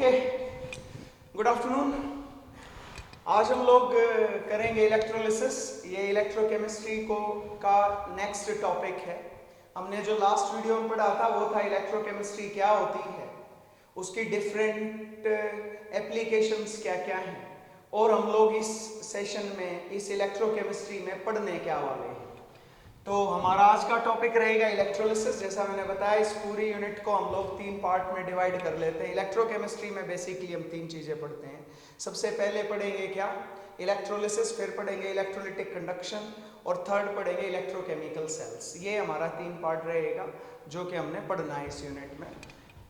Okay, good afternoon. आज हम लोग करेंगे इलेक्ट्रोलिसिस। ये इलेक्ट्रोकेमिस्ट्री का नेक्स्ट टॉपिक है। हमने जो लास्ट वीडियो में पढ़ा था वो था इलेक्ट्रोकेमिस्ट्री क्या होती है, उसकी डिफरेंट एप्लीकेशंस क्या क्या हैं, और हम लोग इस सेशन में इस इलेक्ट्रोकेमिस्ट्री में पढ़ने क्या वाले हैं। तो हमारा आज का टॉपिक रहेगा इलेक्ट्रोलिसिस। जैसा मैंने बताया, इस पूरी यूनिट को हम लोग 3 पार्ट में डिवाइड कर लेते हैं। इलेक्ट्रोकेमिस्ट्री में बेसिकली हम 3 चीज़ें पढ़ते हैं। सबसे पहले पढ़ेंगे क्या, इलेक्ट्रोलिसिस, फिर पढ़ेंगे इलेक्ट्रोलिटिक कंडक्शन, और थर्ड पढ़ेंगे इलेक्ट्रोकेमिकल सेल्स। ये हमारा 3 पार्ट रहेगा जो कि हमने पढ़ना है इस यूनिट में।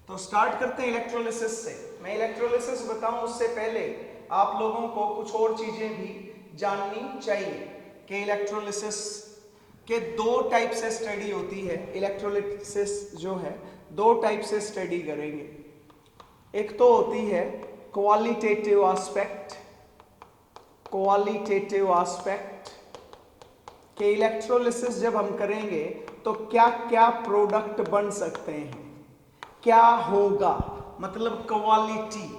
तो स्टार्ट करते हैं इलेक्ट्रोलिसिस से। मैं इलेक्ट्रोलिसिस बताऊं उससे पहले आप लोगों को कुछ और चीज़ें भी जाननी चाहिए कि इलेक्ट्रोलिसिस के 2 टाइप से स्टडी होती है। इलेक्ट्रोलिसिस जो है 2 टाइप से स्टडी करेंगे। एक तो होती है क्वालिटेटिव एस्पेक्ट, कि इलेक्ट्रोलिसिस जब हम करेंगे तो क्या क्या प्रोडक्ट बन सकते हैं, क्या होगा, मतलब क्वालिटी।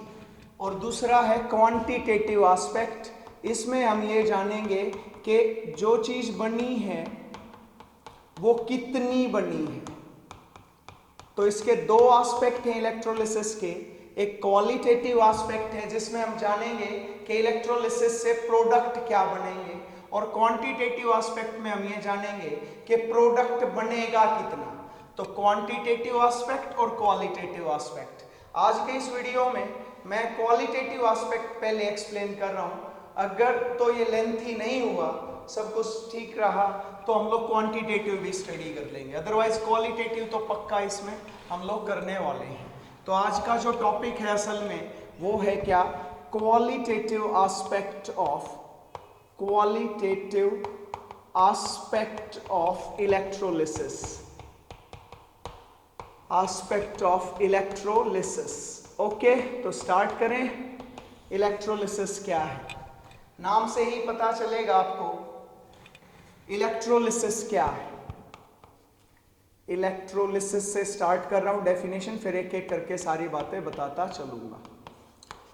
और दूसरा है क्वांटिटेटिव एस्पेक्ट। इसमें हम ये जानेंगे कि जो चीज़ बनी है वो कितनी बनी है। तो इसके 2 एस्पेक्ट हैं इलेक्ट्रोलिसिस के। एक क्वालिटेटिव एस्पेक्ट है जिसमें हम जानेंगे कि इलेक्ट्रोलिसिस से प्रोडक्ट क्या बनेंगे, और क्वांटिटेटिव एस्पेक्ट में हम ये जानेंगे कि प्रोडक्ट बनेगा कितना। तो क्वांटिटेटिव एस्पेक्ट और क्वालिटेटिव एस्पेक्ट। आज के इस वीडियो में मैं क्वालिटेटिव एस्पेक्ट पहले एक्सप्लेन कर रहा हूँ। अगर तो ये लेंथी नहीं हुआ, सब कुछ ठीक रहा, तो हम लोग क्वांटिटेटिव भी स्टडी कर लेंगे। अदरवाइज क्वालिटेटिव तो पक्का इसमें हम लोग करने वाले हैं। तो आज का जो टॉपिक है असल में वो है क्या, qualitative aspect of electrolysis. Okay, तो स्टार्ट करें। इलेक्ट्रोलिसिस क्या है, नाम से ही पता चलेगा आपको इलेक्ट्रोलिसिस क्या है। इलेक्ट्रोलिसिस से स्टार्ट कर रहा हूं डेफिनेशन, फिर एक एक करके सारी बातें बताता चलूंगा।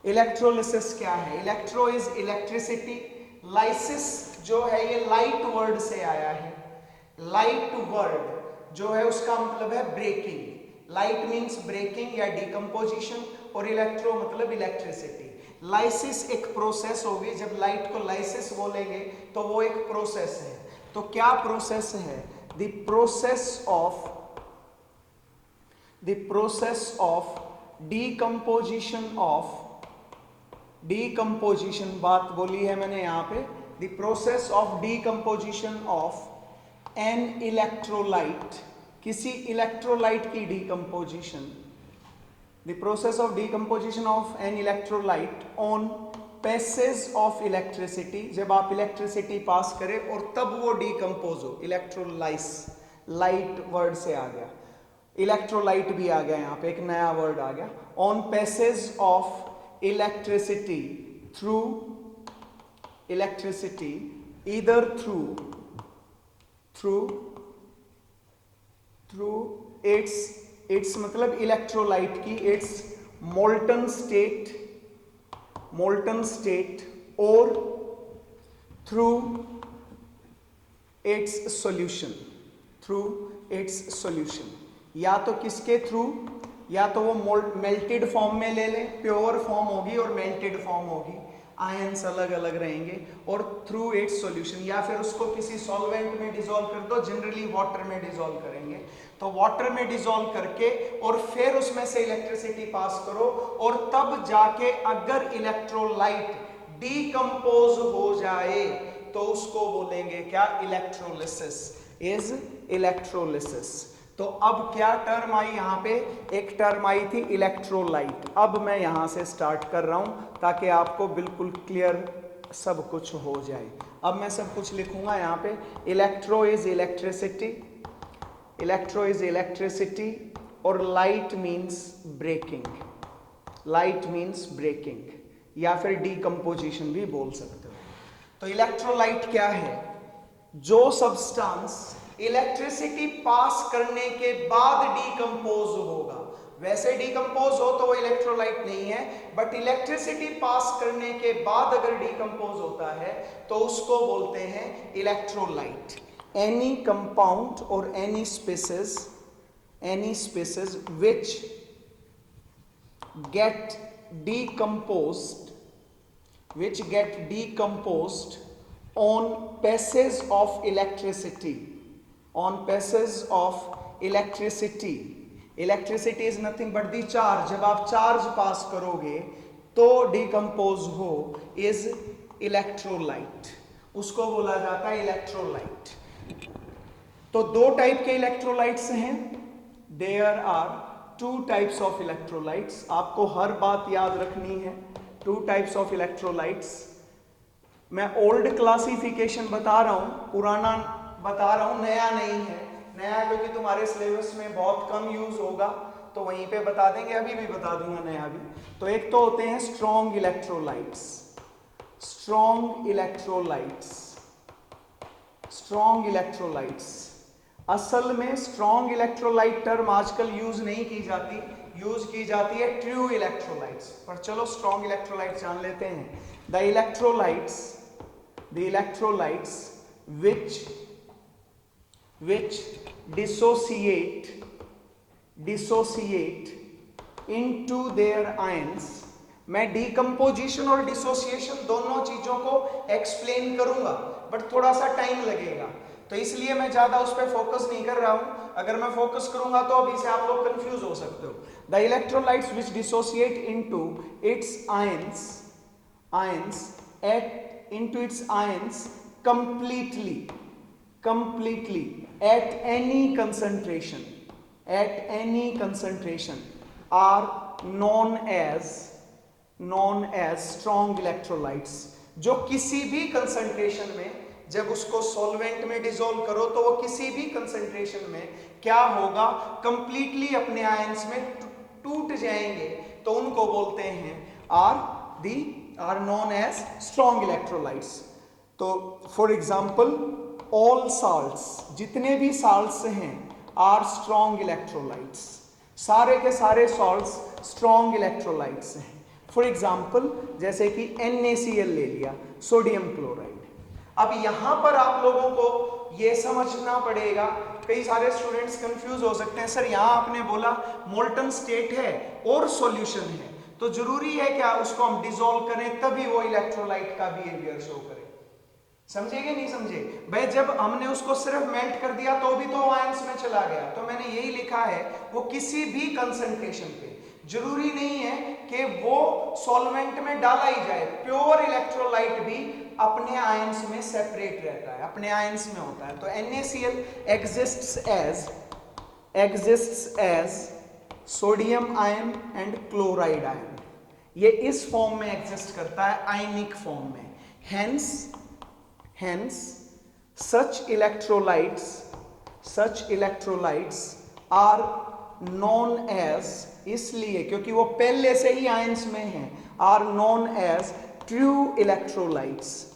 इलेक्ट्रोलिसिस क्या है, इलेक्ट्रो इज इलेक्ट्रिसिटी, लाइसिस जो है ये लाइट वर्ड से आया है। लाइट वर्ड जो है उसका मतलब है ब्रेकिंग। लाइट मीन्स ब्रेकिंग या डिकम्पोजिशन, और इलेक्ट्रो मतलब इलेक्ट्रिसिटी। लाइसिस एक प्रोसेस होगी। जब लाइट को लाइसिस बोलेंगे तो वो एक प्रोसेस है। तो क्या प्रोसेस है, द प्रोसेस ऑफ डीकम्पोजिशन, बात बोली है मैंने यहाँ पे, the process of decomposition of an electrolyte, किसी इलेक्ट्रोलाइट की decomposition, the process of decomposition of an electrolyte on passage of electricity, जब आप इलेक्ट्रिसिटी पास करें और तब वो डिकम्पोज हो। इलेक्ट्रोलाइस लाइट वर्ड से आ गया, इलेक्ट्रोलाइट भी आ गया, यहाँ पे एक नया वर्ड आ गया। On passage of electricity through electricity, either through it's मतलब इलेक्ट्रोलाइट की इट्स मोल्टन स्टेट और थ्रू इट्स सॉल्यूशन। या तो किसके थ्रू, या तो वो मेल्टेड फॉर्म में ले लें, प्योर फॉर्म होगी और मेल्टेड फॉर्म होगी, आयंस अलग अलग रहेंगे, और थ्रू इट्स सॉल्यूशन, या फिर उसको किसी सॉल्वेंट में डिसॉल्व कर दो, जनरली वाटर में डिसॉल्व करेंगे। तो वाटर में डिसॉल्व करके और फिर उसमें से इलेक्ट्रिसिटी पास करो, और तब जाके अगर इलेक्ट्रोलाइट डीकम्पोज हो जाए तो उसको बोलेंगे क्या, इलेक्ट्रोलिसिस। तो अब क्या टर्म आई यहाँ पे, एक टर्म आई थी इलेक्ट्रोलाइट। अब मैं यहाँ से स्टार्ट कर रहा हूँ ताकि आपको बिल्कुल क्लियर सब कुछ हो जाए। अब मैं सब कुछ लिखूंगा यहाँ पे। इलेक्ट्रो इज इलेक्ट्रिसिटी, और लाइट मीन्स ब्रेकिंग, या फिर डीकम्पोजिशन भी बोल सकते हो। तो इलेक्ट्रोलाइट क्या है, जो सब्सटेंस इलेक्ट्रिसिटी पास करने के बाद डीकम्पोज होगा वैसे डिकम्पोज हो तो वो इलेक्ट्रोलाइट नहीं है, बट इलेक्ट्रिसिटी पास करने के बाद अगर डिकम्पोज होता है तो उसको बोलते हैं इलेक्ट्रोलाइट। एनी कंपाउंड और any species which get decomposed on passage of electricity. Electricity is nothing but the charge. जब आप चार्ज पास करोगे तो डिकम्पोज हो इज इलेक्ट्रोलाइट, उसको बोला जाता है इलेक्ट्रोलाइट। तो दो टाइप के इलेक्ट्रोलाइट्स हैं। There are 2 types of electrolytes. आपको हर बात याद रखनी है। 2 टाइप्स ऑफ इलेक्ट्रोलाइट्स। मैं ओल्ड क्लासिफिकेशन बता रहा हूं, पुराना बता रहा हूं, नया नहीं है। नया क्योंकि तुम्हारे सिलेबस में बहुत कम यूज होगा तो वहीं पे बता देंगे, अभी भी बता दूंगा नया भी। तो एक तो होते हैं स्ट्रॉन्ग इलेक्ट्रोलाइट्स। स्ट्रॉन्ग इलेक्ट्रोलाइट्स असल में स्ट्रॉन्ग इलेक्ट्रोलाइट टर्म आजकल यूज नहीं की जाती, यूज की जाती है ट्रू इलेक्ट्रोलाइट्स। पर चलो स्ट्रॉन्ग इलेक्ट्रोलाइट्स जान लेते हैं। The electrolytes which dissociate into their ions। मैं डिकम्पोजिशन और डिसोसिएशन दोनों चीजों को एक्सप्लेन करूंगा, बट थोड़ा सा टाइम लगेगा, तो इसलिए मैं ज्यादा उस पर फोकस नहीं कर रहा हूं। अगर मैं फोकस करूंगा तो अभी से आप लोग कंफ्यूज हो सकते हो। The electrolytes which dissociate into its ions completely at any concentration are known as strong electrolytes। जो किसी भी कंसंट्रेशन में, जब उसको सॉल्वेंट में डिसॉल्व करो तो वो किसी भी कंसंट्रेशन में क्या होगा, कंप्लीटली अपने आयंस में टूट जाएंगे, तो उनको बोलते हैं are known as strong electrolytes. तो फॉर एग्जाम्पल ऑल साल्ट्स, जितने भी साल्ट्स हैं आर स्ट्रॉन्ग इलेक्ट्रोलाइट्स। सारे के सारे सॉल्ट्स स्ट्रॉन्ग इलेक्ट्रोलाइट्स हैं। फॉर एग्जाम्पल जैसे कि NaCl ले लिया, सोडियम क्लोराइड। अब यहां पर आप लोगों को यह समझना पड़ेगा, कई सारे स्टूडेंट्स कंफ्यूज हो सकते हैं, सर यहां आपने बोला मोल्टन स्टेट है और सॉल्यूशन है, तो जरूरी है क्या उसको हम डिसॉल्व करें तभी वो इलेक्ट्रोलाइट का बिहेवियर शो करे? समझे कि नहीं समझे भाई? जब हमने उसको सिर्फ मेल्ट कर दिया तो भी तो आयंस में चला गया। तो मैंने यही लिखा है वो किसी भी कंसंट्रेशन पे, जरूरी नहीं है कि वो सॉल्वेंट में डाला ही जाए। प्योर इलेक्ट्रोलाइट भी अपने आयंस में सेपरेट रहता है, अपने आयंस में होता है। तो NaCl exists as sodium ion and chloride ion. ये इस फॉर्म में एग्जिस्ट करता है, आयनिक फॉर्म में। Hence, such electrolytes are known as, इसलिए क्योंकि वो पहले से ही आयंस में हैं, are known as true electrolytes।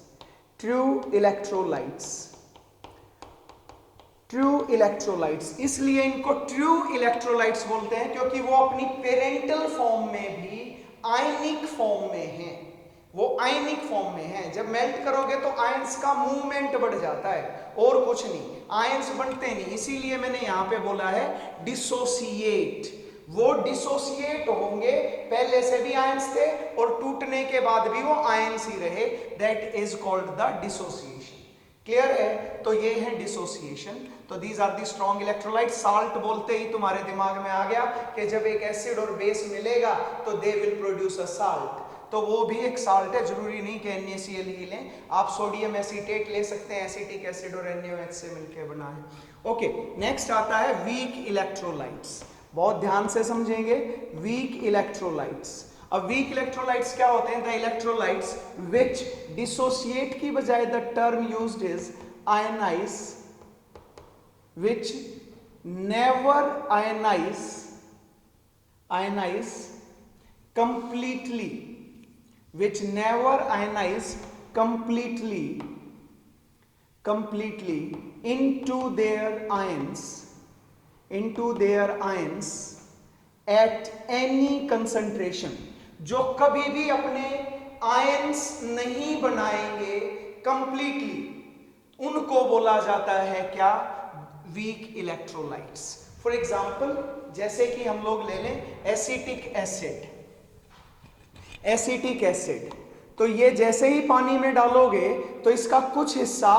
इसलिए इनको ट्रू इलेक्ट्रोलाइट्स बोलते हैं क्योंकि वो अपनी पेरेंटल फॉर्म में भी आयनिक फॉर्म में हैं। वो आयनिक फॉर्म में है। जब मेल्ट करोगे तो आयंस का मूवमेंट बढ़ जाता है और कुछ नहीं, आयंस बनते नहीं। इसीलिए मैंने यहां पे बोला है डिसोसिएट। वो डिसोसिएट होंगे, पहले से भी आयंस थे और टूटने के बाद भी वो आयंस ही रहे, that is called the dissociation. Clear है? तो ये है डिसोसिएशन। तो these are the strong electrolyte. Salt बोलते ही तुम्हारे दिमाग में आ गया कि जब एक एसिड और बेस मिलेगा तो they will produce a salt, तो वो भी एक साल्ट है। जरूरी नहीं कि NaCl ही लें, आप सोडियम एसीटेट ले सकते हैं, एसिटिक एसिड और NaOH से मिलकर बना है। ओके, नेक्स्ट आता है वीक इलेक्ट्रोलाइट्स। बहुत ध्यान से समझेंगे। Weak electrolytes. अब वीक इलेक्ट्रोलाइट्स क्या होते हैं? द इलेक्ट्रोलाइट्स विच डिसोसिएट की बजाय the term used is ionize, which never ionize completely, which never ionize completely into their ions at any concentration, जो कभी भी अपने आयंस नहीं बनाएंगे कंप्लीटली, उनको बोला जाता है क्या? Weak electrolytes. फॉर एग्जाम्पल, जैसे कि हम लोग ले लें एसिटिक एसिड। एसिटिक एसिड, तो ये जैसे ही पानी में डालोगे तो इसका कुछ हिस्सा,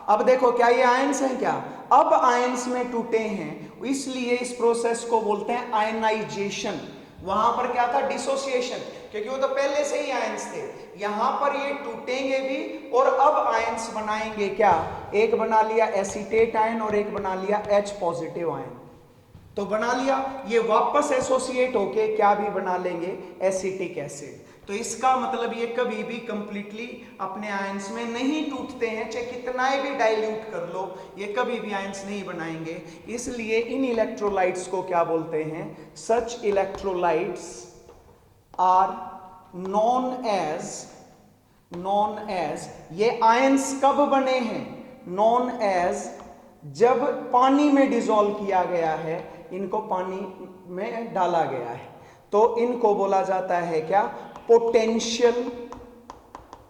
अब देखो क्या ये आयंस हैं क्या? अब आयंस में टूटे हैं, इसलिए इस प्रोसेस को बोलते हैं आयनाइजेशन। वहां पर क्या था? डिसोसिएशन, क्योंकि वो तो पहले से ही आयंस थे। यहां पर ये टूटेंगे भी और अब आयंस बनाएंगे क्या? एक बना लिया एसीटेट आयन और एक बना लिया H पॉजिटिव आयन। तो बना लिया, ये वापस एसोसिएट होके क्या भी बना लेंगे? Acetic acid. तो इसका मतलब ये कभी भी कंप्लीटली अपने आयंस में नहीं टूटते हैं, चाहे कितना भी डाइल्यूट कर लो, ये कभी भी आयंस नहीं बनाएंगे। इसलिए इन इलेक्ट्रोलाइट्स को क्या बोलते हैं? सच इलेक्ट्रोलाइट्स आर नॉन एज, ये आयंस कब बने हैं? नॉन एज, जब पानी में डिसॉल्व किया गया है, इनको पानी में डाला गया है, तो इनको बोला जाता है क्या?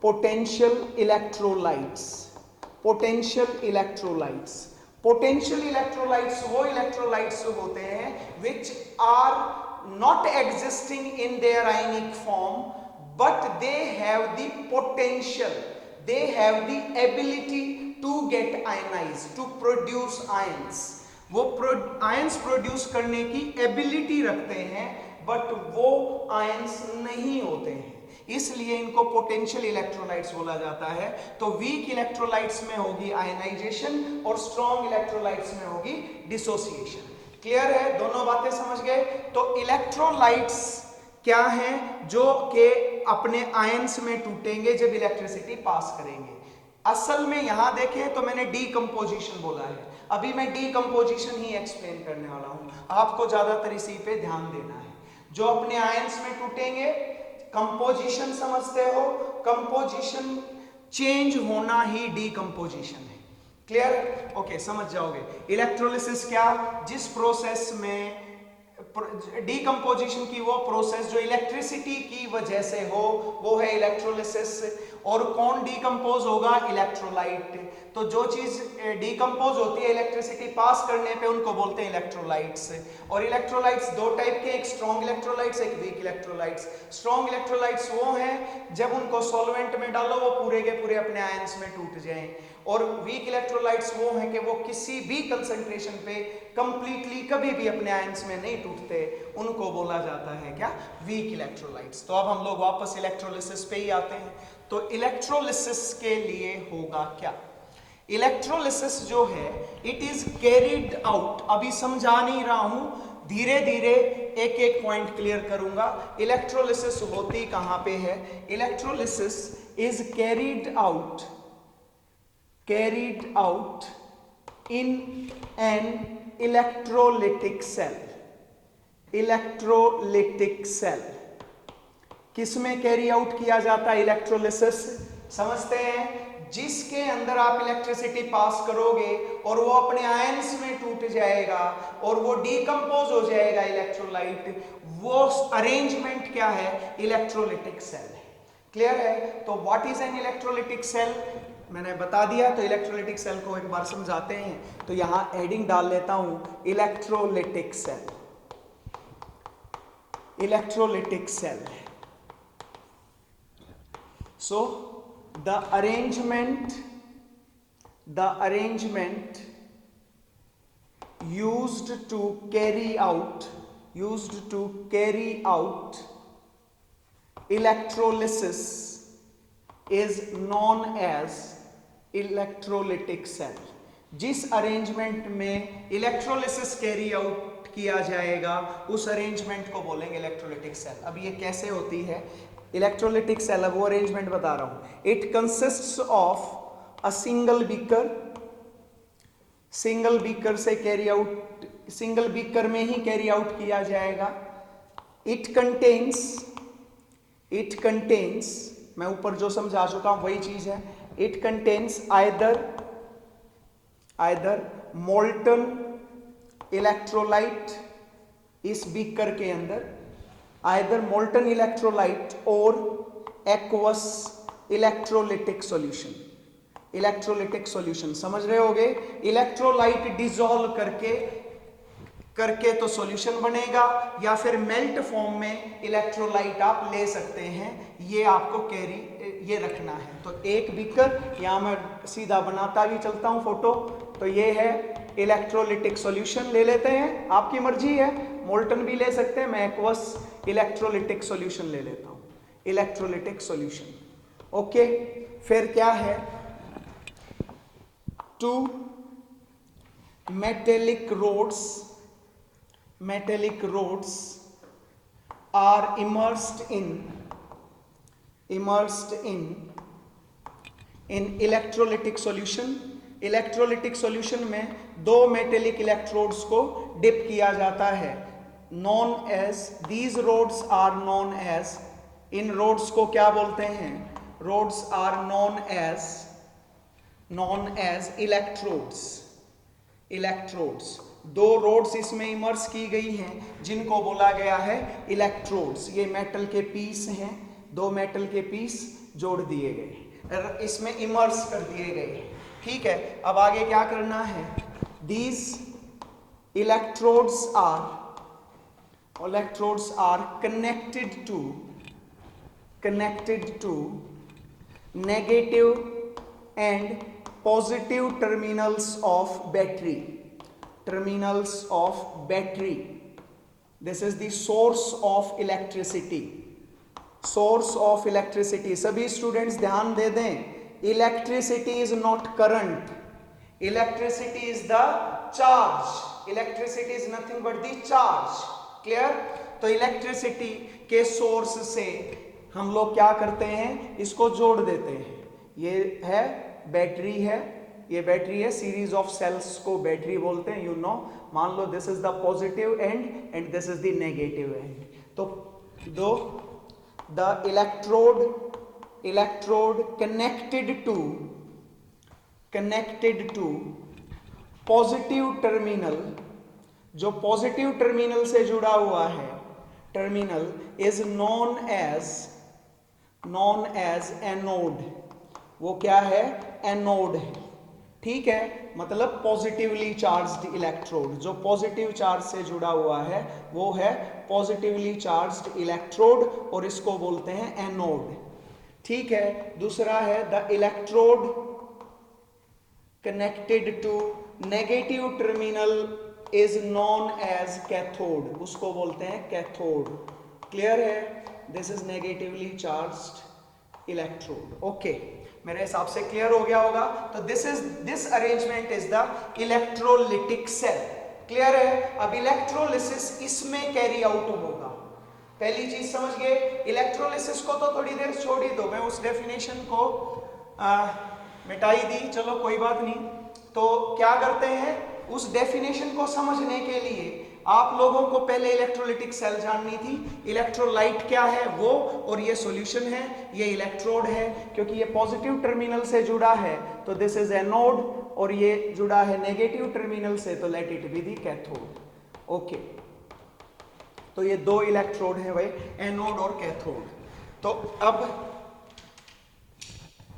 Potential electrolytes. Potential electrolytes, potential electrolytes वो इलेक्ट्रोलाइट्स होते हैं which are not existing in their ionic form, but they have the potential, they have the ability to get ionized, to produce ions। वो आयंस प्रोड्यूस करने की ability रखते हैं, but वो ions नहीं होते हैं, इसलिए इनको पोटेंशियल इलेक्ट्रोलाइट्स बोला जाता है। तो वीक इलेक्ट्रोलाइट्स में होगी आयनाइजेशन और स्ट्रॉन्ग इलेक्ट्रोलाइट्स में होगी डिसोसिएशन। क्लियर है? दोनों बातें समझ गए? तो इलेक्ट्रोलाइट्स क्या हैं? जो कि अपने आयंस में टूटेंगे जब इलेक्ट्रिसिटी पास करेंगे। असल में यहां देखें तो मैंने डीकंपोजिशन बोला है, अभी मैं डीकंपोजिशन ही एक्सप्लेन करने वाला हूं, आपको ज्यादातर इसी पे ध्यान देना है। जो अपने आयंस में टूटेंगे, कंपोजिशन समझते हो? कंपोजिशन चेंज होना ही डीकंपोजिशन है। क्लियर? ओके, समझ जाओगे। इलेक्ट्रोलिसिस क्या? जिस प्रोसेस में डीकंपोजिशन की वो प्रोसेस जो इलेक्ट्रिसिटी की वजह से हो, वो है इलेक्ट्रोलिसिस। और कौन डीकंपोज होगा? इलेक्ट्रोलाइट। तो जो चीज डीकंपोज होती है इलेक्ट्रिसिटी पास करने पे, उनको बोलते हैं इलेक्ट्रोलाइट्स। और इलेक्ट्रोलाइट्स दो टाइप के, एक स्ट्रॉन्ग इलेक्ट्रोलाइट्स, एक वीक इलेक्ट्रोलाइट्स। स्ट्रॉन्ग इलेक्ट्रोलाइट्स वो हैं जब उनको सॉल्वेंट में डालो वो पूरे के पूरे अपने आयंस में टूट जाएं। और वीक इलेक्ट्रोलाइट्स वो हैं कि वो किसी भी कंसंट्रेशन पे कंप्लीटली कभी भी अपने आयंस में नहीं टूटते, उनको बोला जाता है क्या? Weak electrolytes. तो अब हम लोग वापस इलेक्ट्रोलिसिस पे ही आते हैं। तो इलेक्ट्रोलिसिस के लिए होगा क्या? इलेक्ट्रोलिसिस जो है इट इज कैरिड आउट, अभी समझा नहीं रहा हूं, धीरे धीरे एक एक पॉइंट क्लियर करूंगा। इलेक्ट्रोलिसिस होती कहां पे है? Electrolysis is carried out in an electrolytic cell। Electrolytic cell किसमें कैरी आउट किया जाता है इलेक्ट्रोलिसिस? समझते हैं, जिसके अंदर आप इलेक्ट्रिसिटी पास करोगे और वो अपने आयंस में टूट जाएगा और वो डीकंपोज हो जाएगा इलेक्ट्रोलाइट, वो अरेंजमेंट क्या है? इलेक्ट्रोलिटिक सेल है। क्लियर है? तो what is an electrolytic cell? मैंने बता दिया। तो इलेक्ट्रोलिटिक सेल को एक बार समझाते हैं। तो यहां हेडिंग डाल लेता हूं, electrolytic cell. Electrolytic cell. So the arrangement used to carry out electrolysis is known as electrolytic cell. जिस अरेंजमेंट में इलेक्ट्रोलिसिस कैरी आउट किया जाएगा उस अरेंजमेंट को बोलेंगे इलेक्ट्रोलिटिक सेल। अब ये कैसे होती है इलेक्ट्रोलिटिक सेल? अब वो अरेंजमेंट बता रहा हूं। It consists of a single beaker. Single beaker से कैरी आउट, सिंगल बीकर में ही कैरी आउट किया जाएगा। इट कंटेन्स, मैं ऊपर जो समझा चुका हूं वही चीज है। It contains either molten electrolyte इस बीकर के अंदर आइदर मोल्टन इलेक्ट्रोलाइट और aqueous electrolytic solution. Electrolytic solution समझ रहे होगे, इलेक्ट्रोलाइट डिसॉल्व करके तो सॉल्यूशन बनेगा, या फिर मेल्ट फॉर्म में इलेक्ट्रोलाइट आप ले सकते हैं। ये आपको ये रखना है। तो एक बीकर, यहां मैं सीधा बनाता भी चलता हूं फोटो, तो ये है इलेक्ट्रोलिटिक सॉल्यूशन, ले लेते हैं, आपकी मर्जी है, मोल्टन भी ले सकते हैं, मैं एक्वस इलेक्ट्रोलिटिक सॉल्यूशन ले लेता हूं, इलेक्ट्रोलिटिक सॉल्यूशन। ओके, फिर क्या है, 2 metallic rods are immersed in electrolytic solution। Electrolytic solution में 2 मेटेलिक इलेक्ट्रोड्स को डिप किया जाता है, known as, these rods are known as, इन रोड्स को क्या बोलते हैं, rods are known as electrodes. 2 rods इसमें इमर्स की गई हैं जिनको बोला गया है इलेक्ट्रोड्स। ये मेटल के पीस हैं, 2 मेटल के पीस जोड़ दिए गए, इसमें इमर्स कर दिए गए। ठीक है, अब आगे क्या करना है, these electrodes are connected to negative and positive terminals of battery। This is the source of electricity। सभी स्टूडेंट्स ध्यान दे दें, electricity is not current, electricity is the charge, electricity is nothing but the charge. Clear? तो electricity के source से हम लोग क्या करते हैं, इसको जोड़ देते हैं। ये है बैटरी है, ये बैटरी है, सीरीज ऑफ सेल्स को बैटरी बोलते हैं, यू नो। मान लो this is the positive end and this is the negative end. तो the electrode connected to positive terminal, जो पॉजिटिव टर्मिनल से जुड़ा हुआ है, terminal is known as anode. वो क्या है, एनोड है। ठीक है, मतलब पॉजिटिवली चार्ज्ड इलेक्ट्रोड, जो पॉजिटिव चार्ज से जुड़ा हुआ है वो है पॉजिटिवली चार्ज्ड इलेक्ट्रोड, और इसको बोलते हैं एनोड। ठीक है, दूसरा है the electrode connected to negative terminal is known as cathode, उसको बोलते हैं कैथोड। क्लियर है? This is negatively charged electrode. Okay, मेरे हिसाब से क्लियर हो गया होगा। तो this arrangement is the electrolytic cell. Clear है? अब इलेक्ट्रोलिसिस इसमें कैरी आउट होगा। पहली चीज समझ गए, इलेक्ट्रोलिसिस को तो थोड़ी देर छोड़ ही दो, मैं उस डेफिनेशन को मिटाई दी, चलो कोई बात नहीं। तो क्या करते हैं, उस डेफिनेशन को समझने के लिए आप लोगों को पहले इलेक्ट्रोलिटिक सेल जाननी थी। इलेक्ट्रोलाइट क्या है वो, और ये सॉल्यूशन है, ये इलेक्ट्रोड है, क्योंकि ये पॉजिटिव टर्मिनल से जुड़ा है तो दिस इज एनोड, और ये जुड़ा है नेगेटिव टर्मिनल से तो let it be the cathode. Okay, तो ये 2 इलेक्ट्रोड है भाई, एनोड और कैथोड। तो अब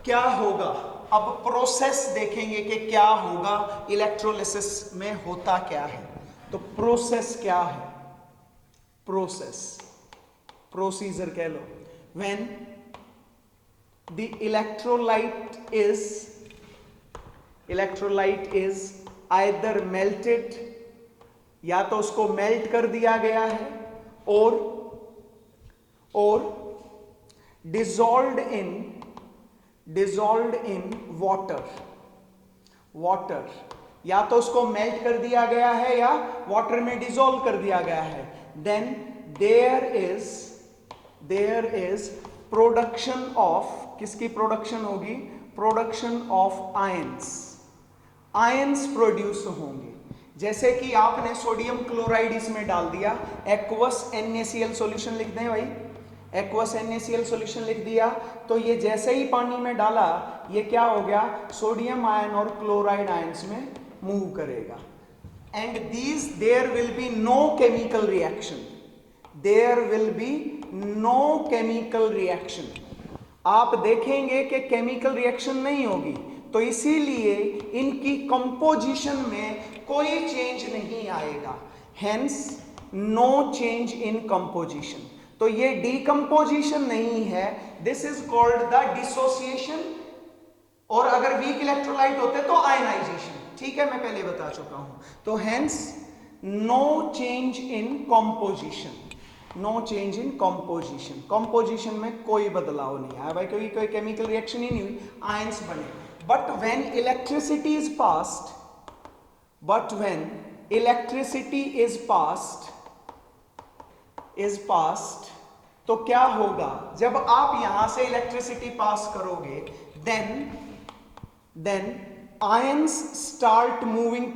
क्या होगा, अब प्रोसेस देखेंगे कि क्या होगा, इलेक्ट्रोलिसिस में होता क्या है। तो प्रोसेस क्या है, प्रोसीजर कह लो। When the electrolyte is either melted, या तो उसको मेल्ट कर दिया गया है, और डिसॉल्व्ड इन वाटर, या तो उसको मेल्ट कर दिया गया है या वाटर में डिसॉल्व कर दिया गया है, then there is production of, किसकी प्रोडक्शन होगी, प्रोडक्शन ऑफ आयंस प्रोड्यूस होंगे। जैसे कि आपने सोडियम क्लोराइड इसमें डाल दिया, एक्वस NaCl सॉल्यूशन लिख दें भाई, एक्वस NaCl सॉल्यूशन लिख दिया, तो ये जैसे ही पानी में डाला ये क्या हो गया, सोडियम आयन और क्लोराइड आयंस में मूव करेगा। and these there will be no chemical reaction. There will be no chemical reaction. आप देखेंगे कि केमिकल रिएक्शन नहीं होगी, तो इसीलिए इनकी कंपोजिशन में कोई चेंज नहीं आएगा. Hence no change in composition. तो ये डीकंपोजिशन नहीं है, this is called the dissociation. और अगर वीक इलेक्ट्रोलाइट होते तो आयनाइजेशन. ठीक है, मैं पहले बता चुका हूं. तो hence no change in composition. No change in composition. Composition में कोई बदलाव नहीं आया भाई, क्योंकि कोई केमिकल रिएक्शन ही नहीं हुई, आयंस बने. But when electricity is passed, but when electricity is passed, तो क्या होगा जब आप यहां से इलेक्ट्रिसिटी पास करोगे, then ions start moving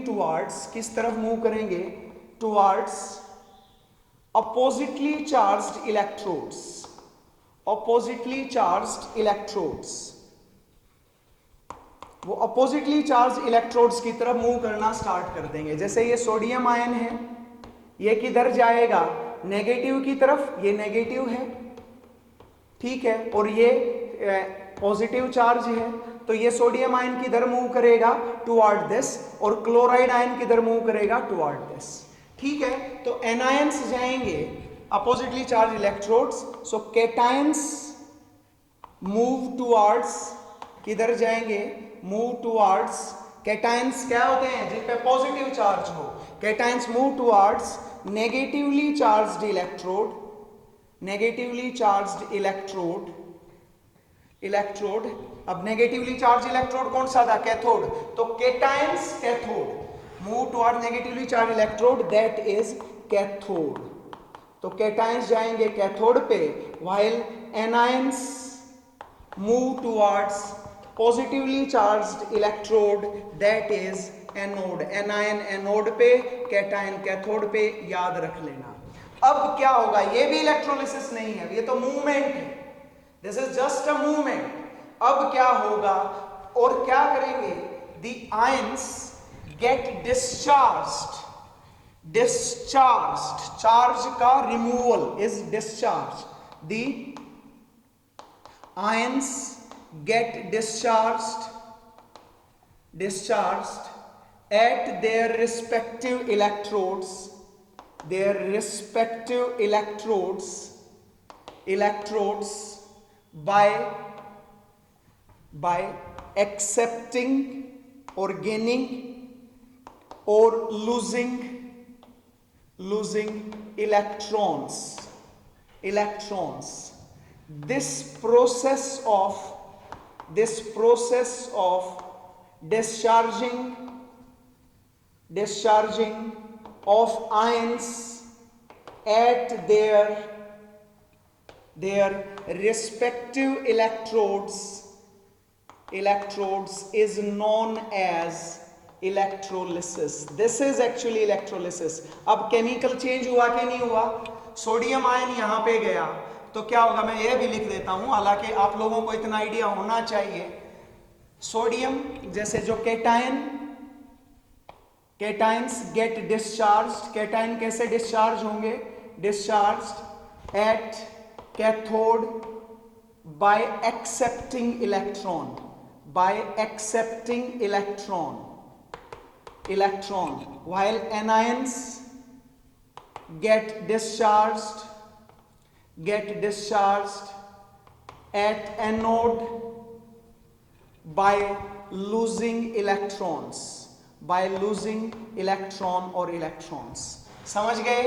towards, किस तरफ मूव करेंगे? Towards oppositely charged electrodes. वो अपोजिटली चार्ज इलेक्ट्रोड्स की तरफ मूव करना स्टार्ट कर देंगे. जैसे ये सोडियम आयन है, ये किधर जाएगा? नेगेटिव की तरफ. ये नेगेटिव है, ठीक है, और ये पॉजिटिव चार्ज है, तो ये सोडियम आयन किधर मूव करेगा? Toward this. और क्लोराइड आयन किधर मूव करेगा? Toward this. ठीक है, तो एनायंस जाएंगे अपोजिटली चार्ज इलेक्ट्रोड्स. सो कैटायंस मूव टुवर्ड्स, किधर जाएंगे? Move towards. कैटायंस क्या होते हैं? जिन पे पॉजिटिव चार्ज हो. Cations move towards negatively charged electrode. अब नेगेटिवली चार्ज इलेक्ट्रोड कौन सा था? कैथोड. तो cations cathode move toward negatively charge electrode, that is cathode. तो कैटायंस जाएंगे कैथोड पे, while anions move towards positively charged electrode, that is anode. Anion anode पे, cation cathode पे, याद रख लेना. अब क्या होगा? ये भी इलेक्ट्रोलिसिस नहीं है, ये तो मूवमेंट है. This is just a movement. अब क्या होगा और क्या करेंगे? The ions get discharged. Charge का removal is discharge. The ions get discharged at their respective electrodes by accepting or gaining or losing electrons. This process of discharging of ions at their respective electrodes is known as electrolysis. This is actually electrolysis. अब chemical change हुआ कि नहीं हुआ? Sodium ion यहां पे गया, तो क्या होगा? मैं ये भी लिख देता हूं, हालांकि आप लोगों को इतना आइडिया होना चाहिए. सोडियम जैसे जो कैटायंस गेट डिस्चार्ज. कैटायन कैसे डिस्चार्ज होंगे? Discharge at cathode bye accepting electron, while anions get discharged at anode by losing electron or electrons. समझ गए?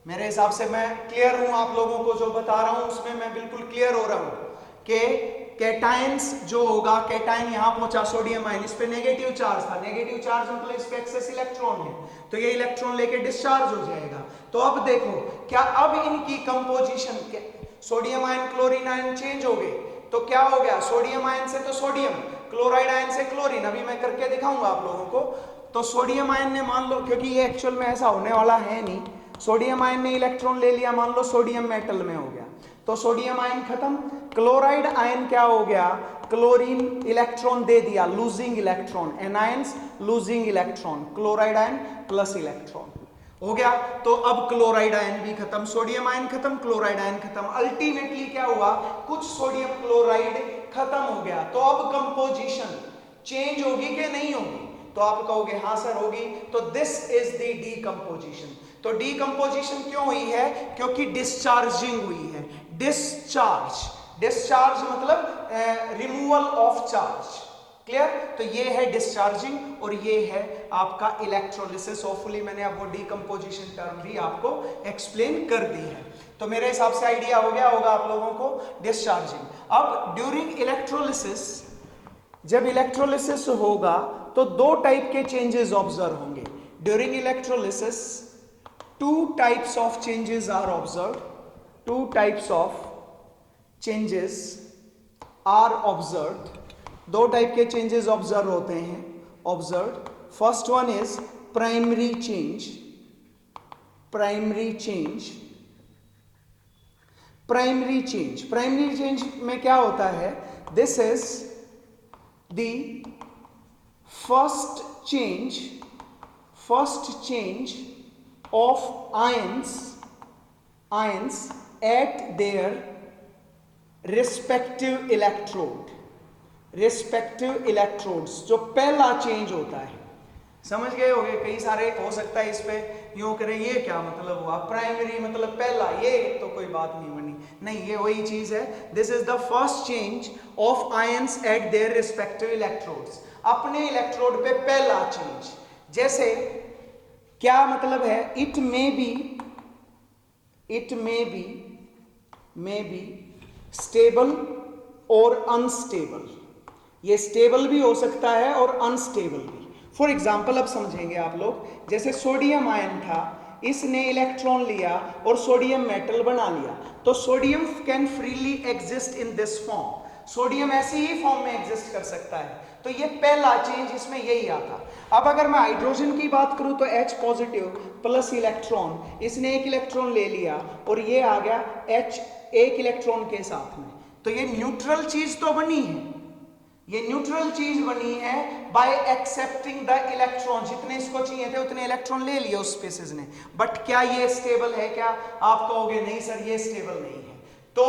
मेरे हिसाब से मैं क्लियर हूं. आप लोगों को जो बता रहा हूं उसमें मैं बिल्कुल क्लियर हो रहा हूं कि कैटायंस जो होगा, कैटायन यहां पहुंचा सोडियम आयन, इस पे नेगेटिव चार्ज था. नेगेटिव चार्ज मतलब इस पे एक्सेस इलेक्ट्रॉन है, तो ये इलेक्ट्रॉन लेके डिस्चार्ज हो जाएगा. तो अब देखो क्या अब इनकी composition, sodium ion chlorine ion change हो गए, तो क्या हो गया? सोडियम आयन से तो सोडियम, क्लोराइड आयन से क्लोरीन. अभी मैं करके दिखाऊंगा आप लोगों को. तो सोडियम आयन ने, मान लो, क्योंकि ये एक्चुअल में ऐसा होने वाला है नहीं, सोडियम आयन ने इलेक्ट्रॉन ले लिया, मान लो सोडियम मेटल में हो गया, तो सोडियम आयन खत्म. क्लोराइड आयन क्या हो गया? क्लोरीन इलेक्ट्रॉन दे दिया, losing electron, anions losing electron, chloride ion plus electron हो गया। तो अब क्लोराइड आयन भी खत्म, सोडियम आयन खत्म, क्लोराइड आयन खत्म। अल्टीमेटली क्या हुआ, कुछ सोडियम क्लोराइड खत्म हो गया। तो अब कंपोजिशन चेंज होगी कि नहीं होगी? तो आप कहोगे हाँ सर होगी। तो दिस इज द डीकंपोजिशन। तो डीकंपोजिशन क्यों हुई है? क्योंकि डिस्चार्जिंग हुई है। डिस्चार्ज, डिस्चार्ज मतलब रिमूवल ऑफ चार्ज। क्लियर? तो ये है डिस्चार्जिंग और ये है आपका इलेक्ट्रोलिसिस। होपफुली मैंने अब वो डीकंपोजिशन टर्म भी आपको एक्सप्लेन कर दी है। तो मेरे हिसाब से आइडिया हो गया होगा आप लोगों को डिस्चार्जिंग। अब ड्यूरिंग इलेक्ट्रोलिसिस, जब इलेक्ट्रोलिसिस होगा तो दो टाइप के चेंजेस ऑब्जर्व होंगे। During electrolysis two types of changes are observe, two types of changes are observe. दो टाइप के चेंजेस ऑब्जर्व होते हैं, observe. First one is primary change, primary change, primary change. Primary change में क्या होता है? This is the first change, first change of ions, ions at their respective electrode, respective electrodes, जो पहला change होता है। समझ गए होंगे? कई सारे हो सकता है इस पे यूं करें, ये क्या मतलब हुआ? प्राइमरी मतलब पहला, ये तो कोई बात नहीं बनी। नहीं, ये वही चीज है। This is the first change of ions at their respective electrodes, अपने इलेक्ट्रोड पे पहला चेंज। जैसे क्या मतलब है? It may be, it may be stable और अनस्टेबल। ये स्टेबल भी हो सकता है और अनस्टेबल भी। फॉर एग्जाम्पल अब समझेंगे आप लोग। जैसे सोडियम आयन था, इसने इलेक्ट्रॉन लिया और सोडियम मेटल बना लिया। तो sodium can freely exist in this form, sodium ऐसे ही फॉर्म में एग्जिस्ट कर सकता है। तो ये पहला चेंज इसमें यही आता। अब अगर मैं हाइड्रोजन की बात करूं तो H पॉजिटिव प्लस इलेक्ट्रॉन, इसने एक इलेक्ट्रॉन ले लिया और ये आ गया H एक इलेक्ट्रॉन के साथ में। तो ये न्यूट्रल चीज तो बनी है, ये न्यूट्रल चीज बनी है बाय एक्सेप्टिंग द इलेक्ट्रॉन। जितने इसको चाहिए थे उतने इलेक्ट्रॉन ले लिए उस स्पीसीज ने। बट क्या ये स्टेबल है? क्या आप कहोगे नहीं सर ये स्टेबल नहीं है। तो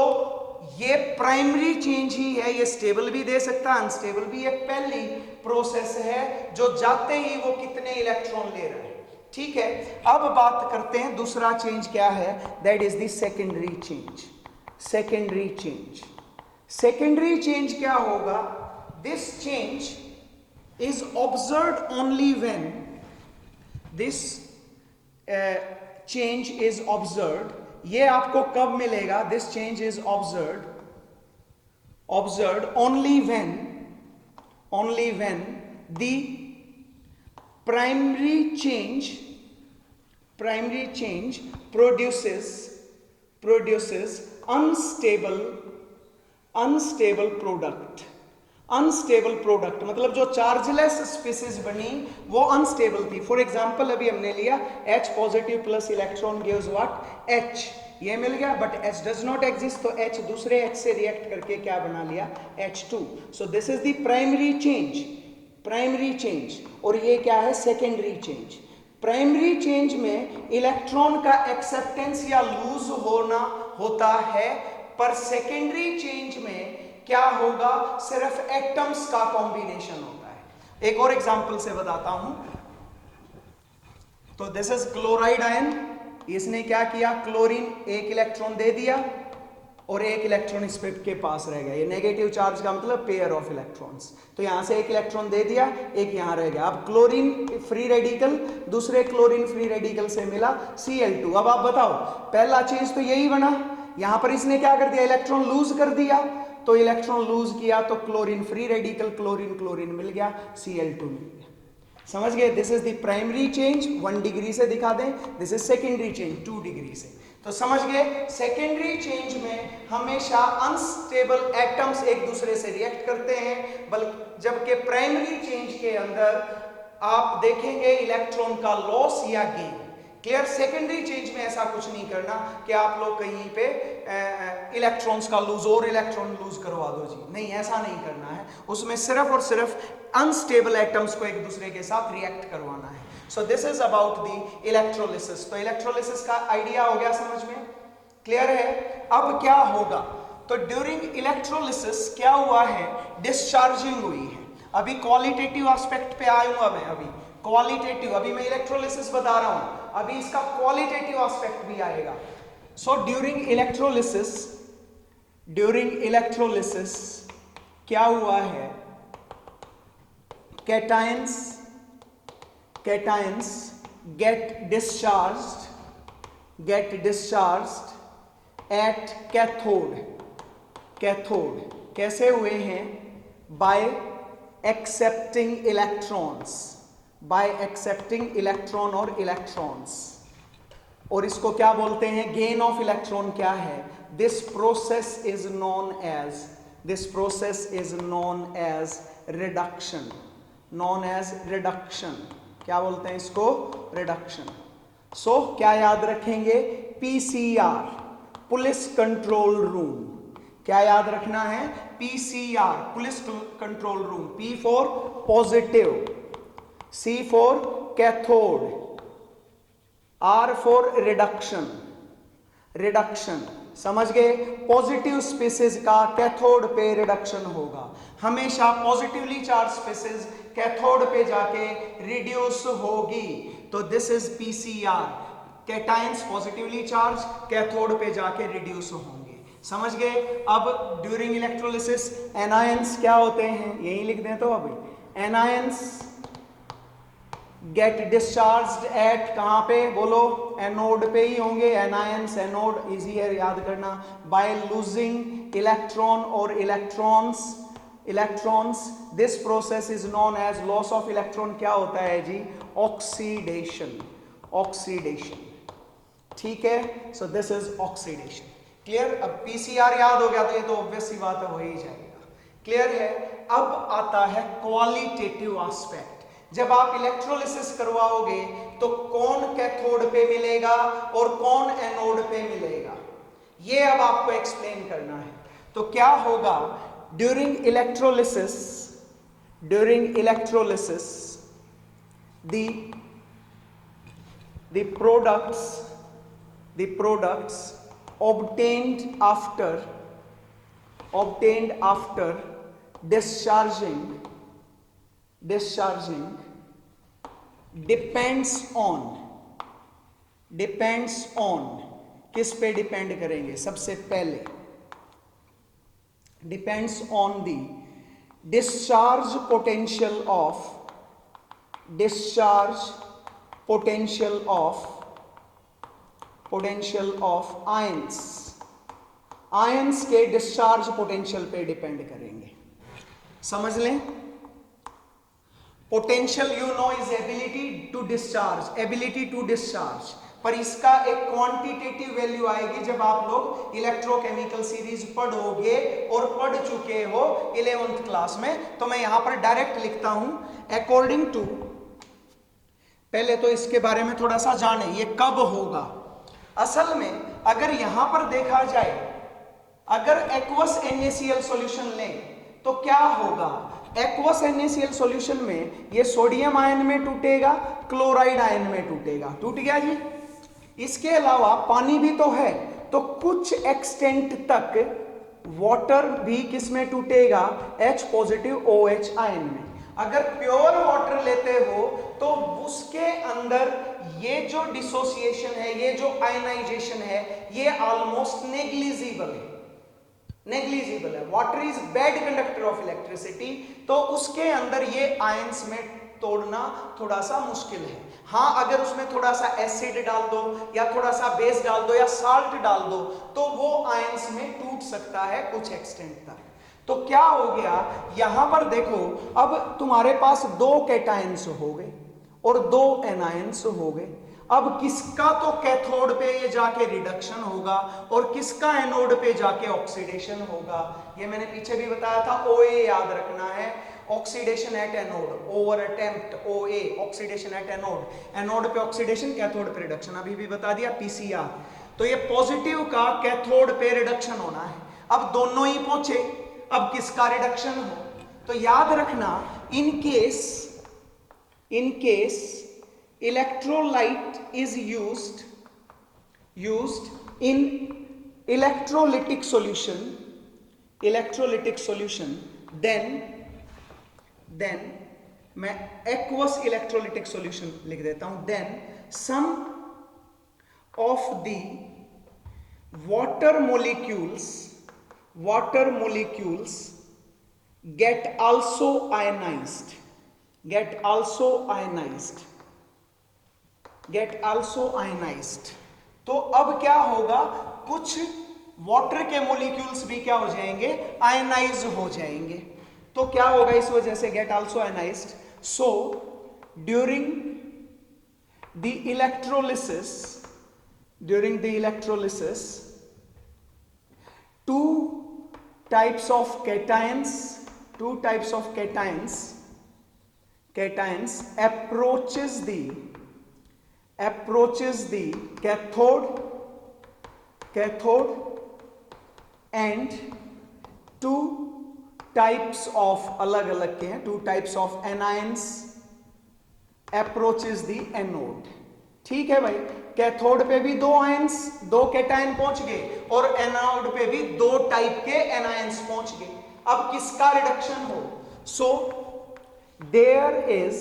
ये प्राइमरी चेंज ही है, ये स्टेबल भी दे सकता है, अनस्टेबल भी। ये पहली प्रोसेस है जो जाते ही वो कितने इलेक्ट्रॉन ले रहा है। ठीक है, अब बात करते हैं दूसरा चेंज क्या है। That is the secondary change, secondary change. Secondary change क्या होगा? This change is observed only when this change is observed. ये आपको कब मिलेगा? This change is observed, observed only when the primary change produces unstable product। Unstable product मतलब जो chargeless species बनी वो अनस्टेबल थी। फॉर एग्जांपल अभी हमने लिया H positive plus electron gives what? H, ये मिल गया। But H does not exist, तो H दूसरे H से रिएक्ट करके क्या बना लिया? H2। So this is the primary change, primary change. और ये क्या है? Secondary change. प्राइमरी चेंज में इलेक्ट्रॉन का एक्सेप्टेंस या लूज होना होता है, पर सेकेंडरी चेंज में क्या होगा? सिर्फ एटम्स का कॉम्बिनेशन होता है। एक और एग्जांपल से बताता हूं। तो दिस इज क्लोराइड आयन, इसने क्या किया? क्लोरीन एक इलेक्ट्रॉन दे दिया और एक इलेक्ट्रॉन इस पे के पास रह गया। ये नेगेटिव चार्ज का मतलब पेयर ऑफ इलेक्ट्रॉन्स। तो यहां से एक इलेक्ट्रॉन दे दिया, एक यहां रह गया। अब क्लोरीन फ्री रेडिकल दूसरे क्लोरीन फ्री रेडिकल से मिला Cl2। अब आप बताओ, पहला चीज तो यही बना। यहां पर इसने क्या कर दिया? इलेक्ट्रॉन लूज कर दिया। तो इलेक्ट्रॉन लूज किया तो chlorine free radical, chlorine chlorine मिल गया, Cl2 मिल गया। समझ गए? This is the primary change, 1 degree से दिखा दें। This is secondary change, 2 degree से। तो समझ गए, सेकेंडरी चेंज में हमेशा अनस्टेबल एटम्स एक दूसरे से रिएक्ट करते हैं, बल्कि जबकि प्राइमरी चेंज के अंदर आप देखेंगे इलेक्ट्रॉन का लॉस या गेन। क्लियर। सेकेंडरी चेंज में ऐसा कुछ नहीं करना कि आप लोग कहीं पे इलेक्ट्रॉन्स का लूज और इलेक्ट्रॉन लूज करवा दो जी, नहीं, ऐसा नहीं करना है। उसमें सिर्फ और सिर्फ अनस्टेबल एटम्स को एक दूसरे के साथ रिएक्ट करवाना है। So this is about the electrolysis. तो इलेक्ट्रोलिसिस का आइडिया हो गया समझ में, क्लियर है। अब क्या होगा, तो ड्यूरिंग इलेक्ट्रोलिसिस क्या हुआ है, डिस्चार्जिंग हुई है। अभी क्वालिटेटिव एस्पेक्ट पे आऊंगा मैं, अभी क्वालिटेटिव, अभी मैं इलेक्ट्रोलिसिस बता रहा हूं, अभी इसका क्वालिटेटिव एस्पेक्ट भी आएगा। सो ड्यूरिंग इलेक्ट्रोलिसिस क्या हुआ है, cations get discharged at cathode कैसे हुए हैं, by accepting electron और electrons। और इसको क्या बोलते हैं, gain of electron क्या है, this process is known as reduction, क्या बोलते हैं इसको, रिडक्शन। सो क्या याद रखेंगे, पीसीआर, पुलिस कंट्रोल रूम, क्या याद रखना है, PCR, police control room. P for positive, C for cathode, R for reduction, समझ गए। पॉजिटिव स्पीसीज का कैथोड पे रिडक्शन होगा, हमेशा पॉजिटिवली चार्ज स्पीसीज कैथोड पे जाके रिड्यूस होगी। तो this is PCR, cations positively charge cathode पे जाके रिड्यूस होंगे, समझ गए। अब ड्यूरिंग इलेक्ट्रोलिसिस एनायंस क्या होते हैं, यही लिख दें तो अभी, एनायंस गेट डिस्चार्ज्ड एट, कहां पे बोलो, एनोड पे ही होंगे। एनायंस एनोड इजी है याद करना, बाय लूजिंग इलेक्ट्रॉन और electrons. This process is known as loss of electron, क्या होता है जी, ऑक्सीडेशन, ठीक है। So this is oxidation, clear. अब पीसीआर याद हो गया तो ये तो ऑब्वियस सी बात है, हो ही जाएगा, क्लियर है। अब आता है क्वालिटेटिव एस्पेक्ट। जब आप इलेक्ट्रोलिसिस करवाओगे तो कौन कैथोड पे मिलेगा और कौन एनोड पे मिलेगा, ये अब आपको एक्सप्लेन करना है। तो क्या होगा, during electrolysis the products obtained after discharging depends on किस पे डिपेंड करेंगे, सबसे पहले depends on the discharge potential of ions के डिस्चार्ज पोटेंशियल पे डिपेंड करेंगे, समझ लें। Potential you know is ability to discharge, पर इसका एक क्वांटिटेटिव वैल्यू आएगी जब आप लोग इलेक्ट्रोकेमिकल सीरीज पढ़ोगे और पढ़ चुके हो 11th क्लास में। तो मैं यहां पर डायरेक्ट लिखता हूं, अकॉर्डिंग टू, पहले तो इसके बारे में थोड़ा सा जाने, ये कब होगा। असल में अगर यहां पर देखा जाए, अगर एक्वस NaCl सॉल्यूशन लें तो क्या होगा, एक्वस NaCl सॉल्यूशन में ये सोडियम आयन में टूटेगा, क्लोराइड आयन में टूटेगा, टूट गया जी। इसके अलावा पानी भी तो है, तो कुछ एक्सटेंट तक वाटर भी किस में टूटेगा, H पॉजिटिव OH आयन में। अगर प्योर वाटर लेते हो तो उसके अंदर ये जो डिसोसिएशन है, ये जो आयनाइजेशन है, ये ऑलमोस्ट नेग्लिजिबल है। Water is bad conductor of electricity, तो उसके अंदर ये आयंस में तोड़ना थोड़ा सा मुश्किल है। हाँ, अगर उसमें थोड़ा सा एसिड डाल दो या थोड़ा सा बेस डाल दो या साल्ट डाल दो तो वो आयंस में टूट सकता है कुछ एक्सटेंट तक। तो क्या हो गया, यहां पर देखो, अब तुम्हारे पास 2 कैटायंस हो गए और 2 एनायंस हो गए। अब किसका तो कैथोड पे ये जाके रिडक्शन होगा और किसका एनोड पे जाके ऑक्सीडेशन होगा। ये मैंने पीछे भी बताया था, OA याद रखना है। Oxidation at anode, over attempt OA, oxidation at anode, anode पे ऑक्सीडेशन, कैथोड पे रिडक्शन, अभी भी बता दिया PCR। तो ये पॉजिटिव का कैथोड पे रिडक्शन होना है। अब दोनों ही पहुंचे, अब किसका रिडक्शन हो? तो याद रखना, in case electrolyte is used in electrolytic solution, then मैं aqueous electrolytic solution लिख देता हूं, then some of the water molecules get also ionized, तो अब क्या होगा, कुछ वाटर के मॉलिक्यूल्स भी क्या हो जाएंगे, आयनाइज हो जाएंगे। तो क्या होगा इस वजह से, get also ionized. So during the electrolysis two types of cations approaches the cathode and two types of अलग के हैं, two types of anions approaches the anode। ठीक है भाई, कैथोड पे भी दो आयंस, दो कैटायन पहुंच गए, और एनोड पे भी दो टाइप के एनायंस पहुंच गए। अब किसका रिडक्शन हो? सो देयर इज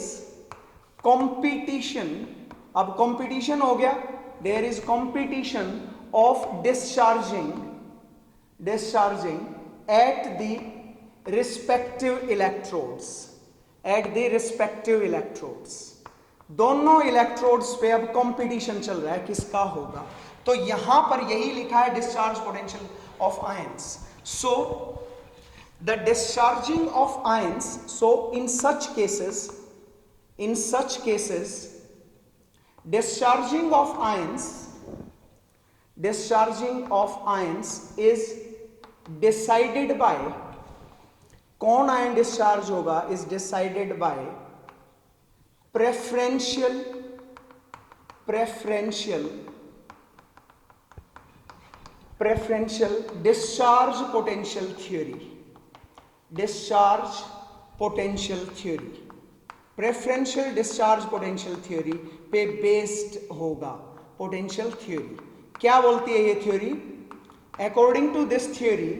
कंपटीशन, अब कंपटीशन हो गया, there is competition of discharging at the respective electrodes, दोनों इलेक्ट्रोड्स पे अब कंपटीशन चल रहा है, किसका होगा? तो यहां पर यही लिखा है, discharge potential of ions. So the discharging of ions, so in such cases discharging of ions is decided by, कौन आयन डिस्चार्ज होगा, is decided by preferential discharge potential theory, preferential discharge potential theory पे based होगा potential theory. क्या बोलती है ये theory? According to this theory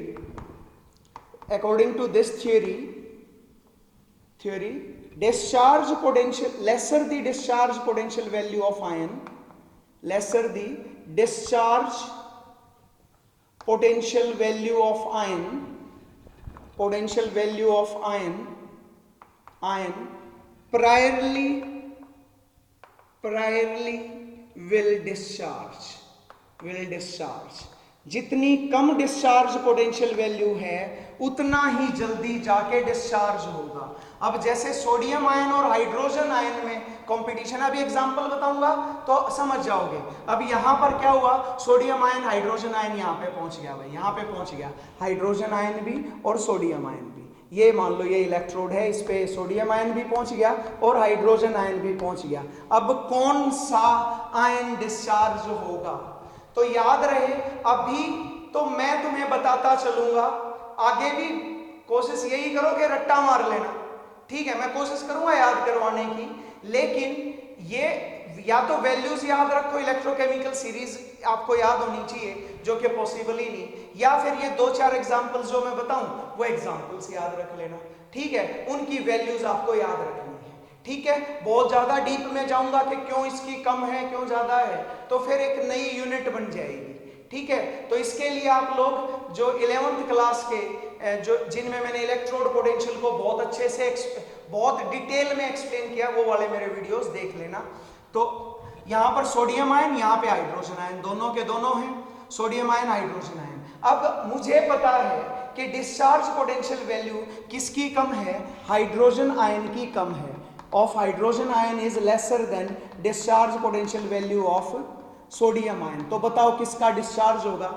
discharge potential, lesser the discharge potential value of ion, potential value of ion priorly will discharge। जितनी कम discharge potential value है उतना ही जल्दी जाके डिस्चार्ज होगा। अब जैसे सोडियम आयन और हाइड्रोजन आयन में कंपटीशन, अभी एग्जांपल बताऊंगा तो समझ जाओगे। अब यहां पर क्या हुआ, सोडियम आयन हाइड्रोजन आयन यहां पे पहुंच गया भाई, यहां पे पहुंच गया हाइड्रोजन आयन भी और सोडियम आयन भी। ये मान लो ये इलेक्ट्रोड है, इस पे सोडियम आयन भी पहुंच गया और हाइड्रोजन आयन भी पहुंच गया। अब कौन सा आयन डिस्चार्ज होगा? तो याद रहे, अभी तो मैं तुम्हें बताता चलूंगा, आगे भी कोशिश यही करो कि रट्टा मार लेना, ठीक है? मैं कोशिश करूंगा याद करवाने की, लेकिन ये या तो वैल्यूज याद रखो, इलेक्ट्रोकेमिकल सीरीज आपको याद होनी चाहिए, जो कि पॉसिबल ही नहीं, या फिर ये 2-4 एग्जांपल्स जो मैं बताऊं वो एग्जांपल्स याद रख लेना, ठीक है? उनकी वैल्यूज आपको याद रखनी है, ठीक है? बहुत ज्यादा डीप में जाऊंगा कि क्यों इसकी कम है क्यों ज्यादा है, तो फिर एक नई यूनिट बन जाएगी, ठीक है? तो इसके लिए आप लोग जो 11th क्लास के जो जिनमें मैंने इलेक्ट्रोड पोटेंशियल को बहुत अच्छे से बहुत डिटेल में एक्सप्लेन किया, वो वाले मेरे वीडियोस देख लेना। तो यहाँ पर सोडियम आयन, यहाँ पे हाइड्रोजन आयन, दोनों के दोनों हैं, सोडियम आयन हाइड्रोजन आयन। अब मुझे पता है कि डिस्चार्ज पोटेंशियल वैल्यू किसकी कम है, हाइड्रोजन आयन की कम है, of hydrogen ion is lesser than discharge potential value of sodium ion. तो बताओ किसका डिस्चार्ज होगा?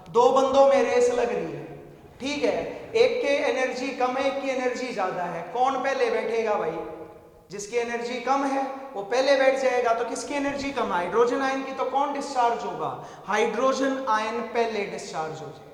दो बंदों में रेस लग रही है, ठीक है? एक के एनर्जी कम है, एक की एनर्जी ज्यादा है, कौन पहले बैठेगा भाई? जिसकी एनर्जी कम है वो पहले बैठ जाएगा। तो किसकी एनर्जी कम? हाइड्रोजन आयन की। तो कौन डिस्चार्ज होगा? हाइड्रोजन आयन पहले डिस्चार्ज हो जाएगा।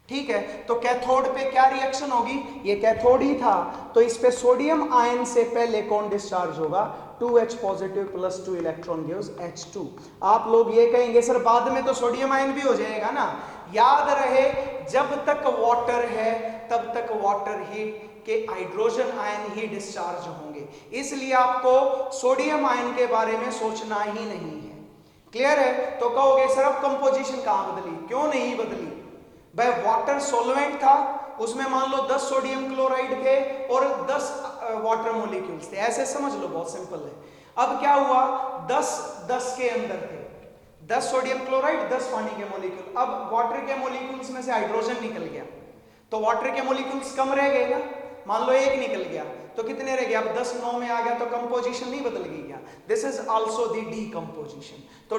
ठीक है, तो कैथोड पे क्या रिएक्शन होगी? ये कैथोड ही था, तो इस पे सोडियम आयन से पहले कौन डिस्चार्ज होगा? 2H positive plus 2 electron gives H2। आप लोग ये कहेंगे सर बाद में तो सोडियम आयन भी हो जाएगा ना। याद रहे जब तक वाटर है तब तक वाटर ही के हाइड्रोजन आयन ही डिस्चार्ज होंगे, इसलिए आपको सोडियम आयन के बारे में सोचना ही नहीं है। क्लियर है? तो कहोगे सर अब कंपोजिशन कहां बदली? क्यों नहीं बदली भाई? वाटर सॉल्वेंट था, उसमें मान लो 10 सोडियम क्लोराइड थे और 10 वाटर मॉलिक्यूल्स थे, ऐसे समझ लो, बहुत सिंपल है। अब क्या हुआ? 10 के अंदर थे, 10 सोडियम क्लोराइड 10 पानी के मॉलिक्यूल। अब वाटर के मॉलिक्यूल्स में से हाइड्रोजन निकल गया, तो वाटर के मॉलिक्यूल्स कम रह गए ना। मान लो एक निकल गया तो कितने रह गए? अब 10 9 में आ गया, तो कंपोजिशन नहीं बदल गई क्या? This is also the decomposition. तो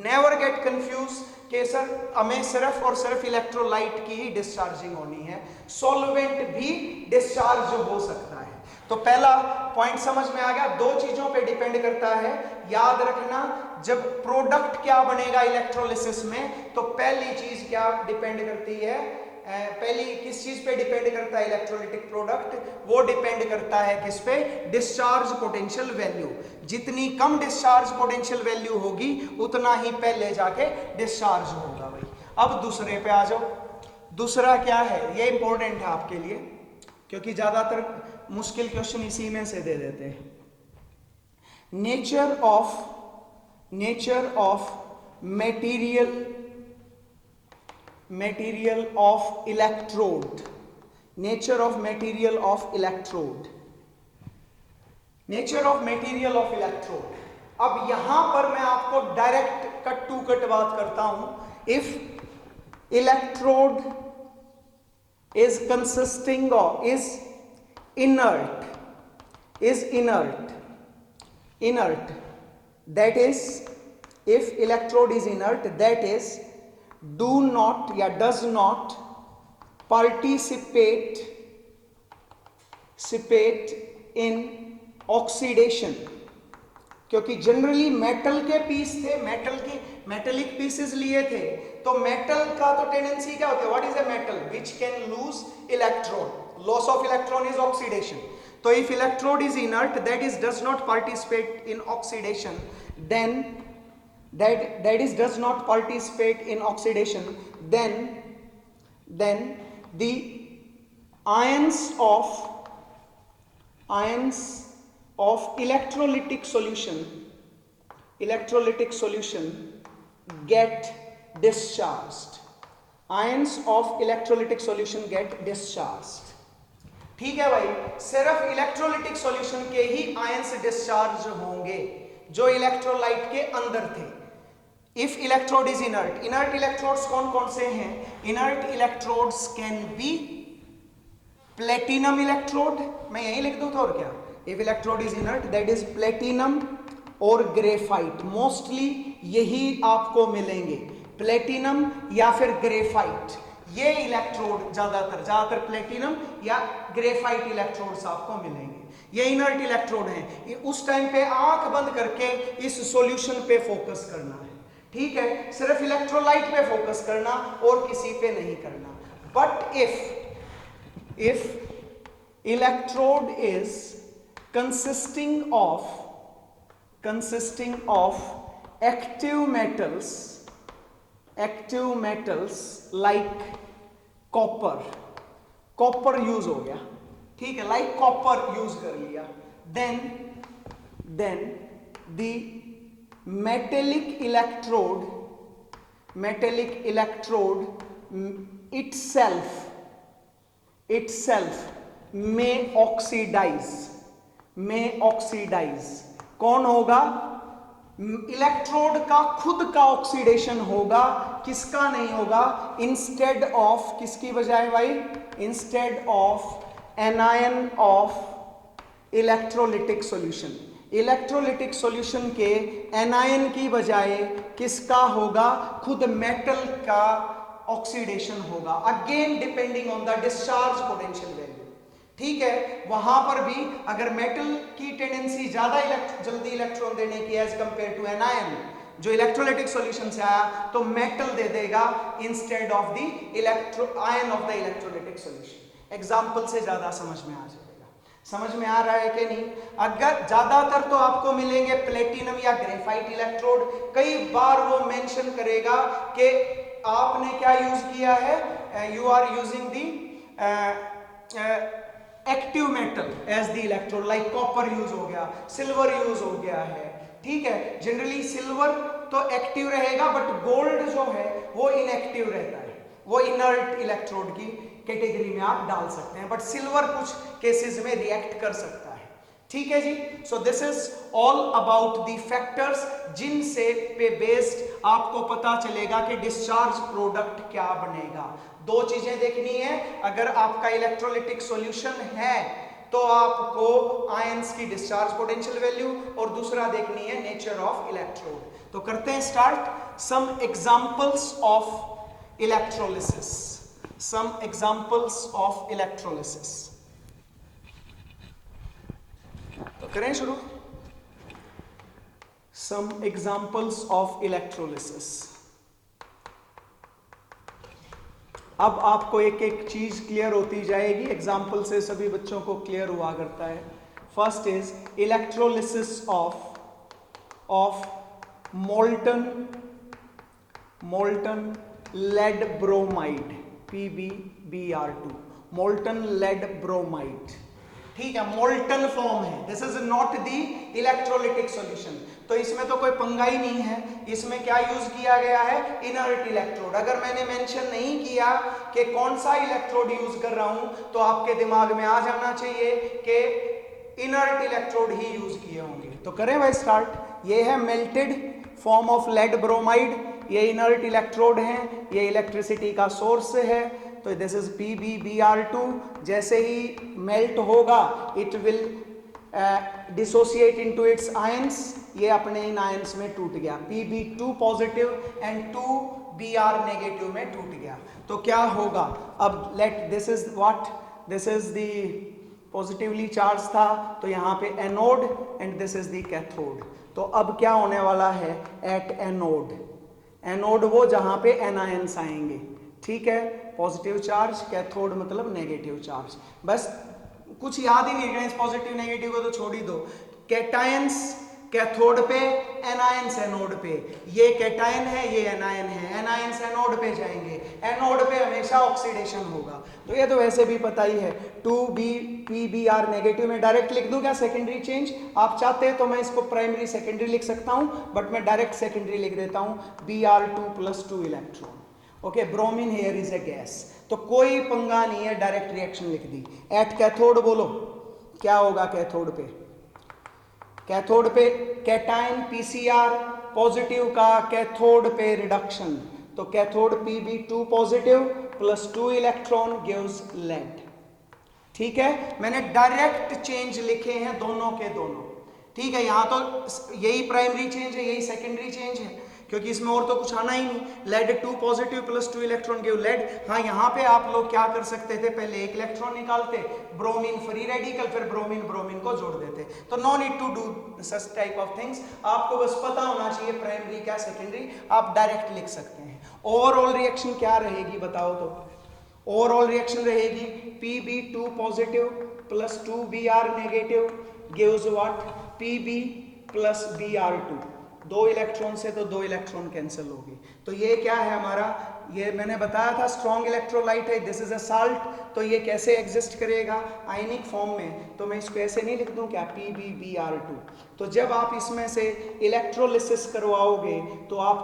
नेवर गेट कंफ्यूज कि सर हमें सिर्फ और सिर्फ इलेक्ट्रोलाइट की ही डिस्चार्जिंग होनी है, सॉल्वेंट भी डिस्चार्ज हो सकता है। तो पहला पॉइंट समझ में आ गया। दो चीजों पे डिपेंड करता है, याद रखना। जब प्रोडक्ट क्या बनेगा इलेक्ट्रोलिसिस में, तो पहली चीज क्या डिपेंड करती है? पहली किस चीज पे डिपेंड करता है इलेक्ट्रोलिटिक प्रोडक्ट? वो डिपेंड करता है किस पे? Discharge potential value. जितनी कम डिस्चार्ज पोटेंशियल वैल्यू होगी उतना ही पहले जाके डिस्चार्ज होगा भाई। अब दूसरे पे आ जाओ। दूसरा क्या है? ये इंपॉर्टेंट है आपके लिए, क्योंकि ज्यादातर मुश्किल क्वेश्चन इसी में से दे देते हैं। Nature of material of electrode, nature of material of electrode, nature of material of electrode। अब यहां पर मैं आपको डायरेक्ट कट टू कट बात करता हूं। If electrode is consisting of is inert that is if electrode is inert, that is do not या does not participate in oxidation, क्योंकि जनरली मेटल के पीस थे, मेटेलिक पीसेस लिए थे, तो मेटल का तो टेंडेंसी क्या होती है? What is a metal which can lose electron? Loss of electron is oxidation. तो if electrode is inert, that is does not participate in oxidation, then that is does not participate in oxidation, then the ions of electrolytic solution get discharged. Ions of electrolytic solution get discharged। ठीक है भाई, सिर्फ electrolytic solution के ही ions discharge होंगे जो electrolyte के अंदर थे। If electrode is inert, inert electrodes कौन कौन से हैं? Inert electrodes can be platinum electrode, मैं यही लिख दूं तो और क्या? If electrode is inert that is platinum और ग्रेफाइट, मोस्टली यही आपको मिलेंगे, प्लेटिनम या फिर ग्रेफाइट। ये इलेक्ट्रोड ज्यादातर प्लेटिनम या ग्रेफाइट इलेक्ट्रोड्स आपको मिलेंगे। ये इनर्ट इलेक्ट्रोड हैं। उस टाइम पे आंख बंद करके इस सॉल्यूशन पे फोकस करना है, ठीक है? सिर्फ इलेक्ट्रोलाइट पे फोकस करना और किसी पे नहीं करना। But if electrode is consisting of active metals like copper use हो गया, ठीक है, लाइक कॉपर यूज कर लिया, then the metallic electrode itself may oxidize। कौन होगा? इलेक्ट्रोड का खुद का ऑक्सीडेशन होगा, किसका नहीं होगा? इंस्टेड ऑफ, किसकी बजाय भाई? Instead of anion of electrolytic solution. Electrolytic solution के एनायन की बजाय किसका होगा? खुद मेटल का ऑक्सीडेशन होगा, again depending on the discharge potential value. ठीक है, वहां पर भी अगर मेटल की टेंडेंसी ज्यादा जल्दी इलेक्ट्रॉन देने की as compare to an ion, जो इलेक्ट्रोलाइटिक सॉल्यूशन से आया तो मेटल दे देगा instead of the ion of the electrolytic solution. Example से ज्यादा समझ में आ जाएगा। समझ में आ रहा है कि नहीं? अगर ज्यादातर तो आपको मिलेंगे प्लेटिनम या ग्रेफाइट इलेक्ट्रोड। कई बार वो मेंशन करेगा कि आपने क्या यूज किया है, you are using the active metal as the electrode, like copper use हो गया, सिल्वर यूज हो गया है। ठीक है, जनरली सिल्वर तो एक्टिव रहेगा बट गोल्ड जो है वो इनएक्टिव रहता है, वो इनर्ट इलेक्ट्रोड की कैटेगरी में आप डाल सकते हैं, बट सिल्वर कुछ केसेस में रिएक्ट कर सकता है। ठीक है जी, so this is all about the factors जिनसे पे बेस्ड आपको पता चलेगा कि डिस्चार्ज प्रोडक्ट क्या बनेगा। दो चीजें देखनी है, अगर आपका इलेक्ट्रोलाइटिक सॉल्यूशन है तो आपको आयंस की डिस्चार्ज पोटेंशियल वैल्यू, और दूसरा देखनी है नेचर ऑफ इलेक्ट्रोड। तो करते हैं start. Some examples of electrolysis, some examples of electrolysis. तो करें शुरू। Some examples of electrolysis. अब आपको एक एक चीज क्लियर होती जाएगी, एग्जाम्पल से सभी बच्चों को क्लियर हुआ करता है। First is electrolysis of molten lead bromide, PbBr2, molten lead bromide. ठीक है, मोल्टन फॉर्म है, this is not the electrolytic solution, तो इसमें तो कोई पंगा ही नहीं है। इसमें क्या यूज किया गया है, इनर्ट इलेक्ट्रोड। अगर मैंने मेंशन नहीं किया कि कौन सा इलेक्ट्रोड यूज कर रहा हूं तो आपके दिमाग में आ जाना चाहिए कि इनर्ट इलेक्ट्रोड ही यूज किए होंगे। तो करें भाई स्टार्ट। ये है melted form of lead bromide, ये इनर्ट इलेक्ट्रोड है, ये इलेक्ट्रिसिटी का सोर्स है, तो दिस इज PbBr2। जैसे ही मेल्ट होगा it will dissociate into its ions, ये अपने इन आयंस में टूट गया, Pb2 positive and 2Br negative में टूट गया। तो क्या होगा अब, let this is what, this is the positively charge था, तो यहाँ पे anode and this is the cathode. तो अब क्या होने वाला है एट एनोड, एनोड वो जहां पे एनायंस आएंगे। ठीक है, पॉजिटिव चार्ज, कैथोड मतलब नेगेटिव चार्ज। बस कुछ याद ही नहीं रखना, इस पॉजिटिव नेगेटिव को तो छोड़ ही दो। कैटायंस कैथोड पे, एनायंस एनोड पे, ये कैटायन है ये एनायन है, एनायंस एनोड पे जाएंगे, एनोड पे हमेशा ऑक्सीडेशन होगा। तो ये तो वैसे भी पता ही है। 2PbR नेगेटिव में डायरेक्ट लिख दूं क्या सेकेंडरी चेंज? आप चाहते हैं तो मैं इसको प्राइमरी सेकेंडरी लिख सकता हूं, बट मैं डायरेक्ट सेकेंडरी लिख देता हूं, Br2+2 electron. Okay, bromine here is a gas, तो कोई पंगा नहीं है, डायरेक्ट रिएक्शन लिख दी। एट कैथोड बोलो क्या होगा कैथोड पे, कैथोड पे कैटायन PCR पॉजिटिव का कैथोड पे रिडक्शन, तो cathode Pb2 positive plus 2 electron gives lead. ठीक है, मैंने डायरेक्ट चेंज लिखे हैं दोनों के दोनों। ठीक है, यहां तो यही प्राइमरी चेंज है, यही सेकेंडरी चेंज है, क्योंकि इसमें और तो कुछ आना ही नहीं। Lead 2 positive plus 2 electron give lead. हाँ, यहाँ पे आप लोग क्या कर सकते थे, पहले एक इलेक्ट्रॉन निकालते, ब्रोमीन फ्री रेडिकल, फिर ब्रोमीन ब्रोमीन को जोड़ देते। तो no need to do such type of things, आपको बस पता होना चाहिए प्राइमरी क्या सेकेंडरी, आप डायरेक्ट लिख सकते हैं। ओवरऑल रिएक्शन क्या रहेगी बताओ तो? ओवरऑल रिएक्शन रहेगी Pb2 positive plus 2Br negative gives what, Pb plus Br2। 2 electron से तो 2 इलेक्ट्रॉन कैंसिल हो गए। तो ये क्या है हमारा, ये मैंने बताया था स्ट्रॉन्ग इलेक्ट्रोलाइट है, दिस इज अ साल्ट। तो ये कैसे एग्जिस्ट करेगा आयनिक फॉर्म में, तो मैं इसको ऐसे नहीं लिख दूं क्या, PbBr2। तो जब आप इसमें से इलेक्ट्रोलिसिस करवाओगे तो आप